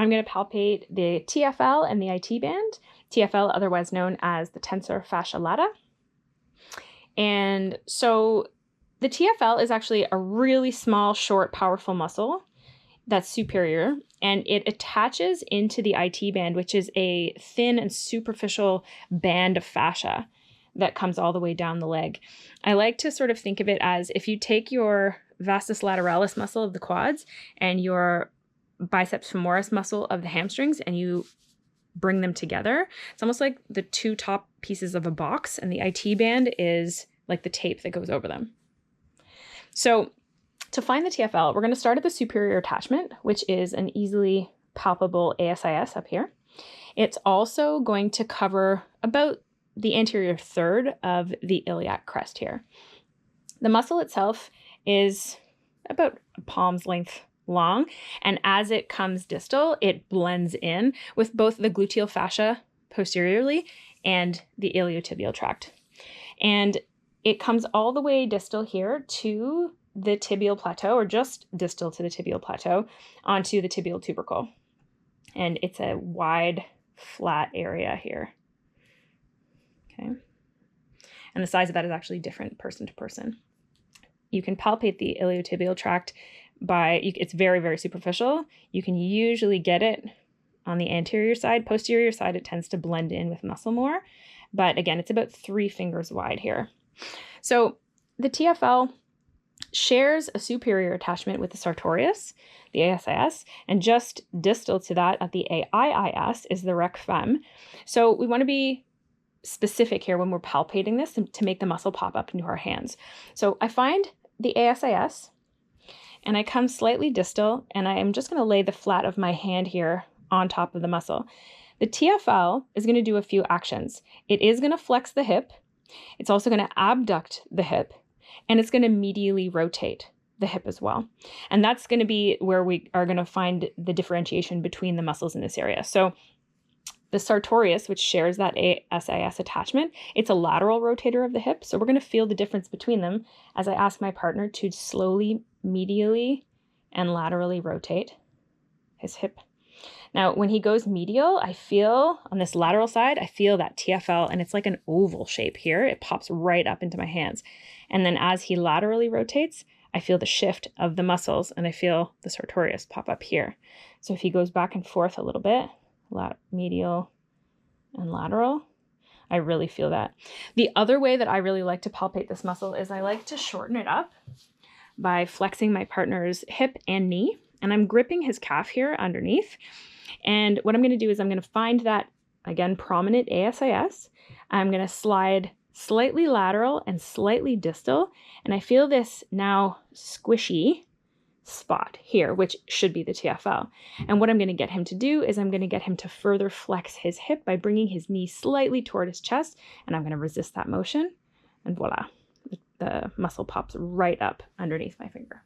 I'm going to palpate the TFL and the IT band, TFL otherwise known as the Tensor Fascia Latae. And so the TFL is actually a really small, short, powerful muscle that's superior, and it attaches into the IT band, which is a thin and superficial band of fascia that comes all the way down the leg. I like to sort of think of it as if you take your vastus lateralis muscle of the quads and your biceps femoris muscle of the hamstrings and you bring them together. It's almost like the two top pieces of a box, and the IT band is like the tape that goes over them. So to find the TFL, we're going to start at the superior attachment, which is an easily palpable ASIS up here. It's also going to cover about the anterior third of the iliac crest here. The muscle itself is about a palm's length long, and as it comes distal, it blends in with both the gluteal fascia posteriorly and the iliotibial tract. And it comes all the way distal here to the tibial plateau, or just distal to the tibial plateau, onto the tibial tubercle. And it's a wide, flat area here. Okay. And the size of that is actually different person to person. You can palpate the iliotibial tract it's very, very superficial. You can usually get it on the anterior side. Posterior side, it tends to blend in with muscle more. But again, it's about 3 fingers wide here. So the TFL shares a superior attachment with the sartorius, the ASIS, and just distal to that at the AIIS is the rec fem. So we want to be specific here when we're palpating this to make the muscle pop up into our hands. So I find the ASIS, and I come slightly distal, and I am just going to lay the flat of my hand here on top of the muscle. The TFL is going to do a few actions. It is going to flex the hip. It's also going to abduct the hip, and it's going to medially rotate the hip as well. And that's going to be where we are going to find the differentiation between the muscles in this area. So the sartorius, which shares that ASIS attachment, it's a lateral rotator of the hip. So we're going to feel the difference between them as I ask my partner to slowly, medially, and laterally rotate his hip. Now, when he goes medial, I feel on this lateral side, I feel that TFL, and it's like an oval shape here. It pops right up into my hands. And then as he laterally rotates, I feel the shift of the muscles, and I feel the sartorius pop up here. So if he goes back and forth a little bit, medial and lateral, I really feel that. The other way that I really like to palpate this muscle is I like to shorten it up by flexing my partner's hip and knee, and I'm gripping his calf here underneath. And what I'm going to do is I'm going to find that, again, prominent ASIS. I'm going to slide slightly lateral and slightly distal, and I feel this now squishy spot here, which should be the TFL. And what I'm going to get him to do is I'm going to get him to further flex his hip by bringing his knee slightly toward his chest, and I'm going to resist that motion, and voila, the muscle pops right up underneath my finger.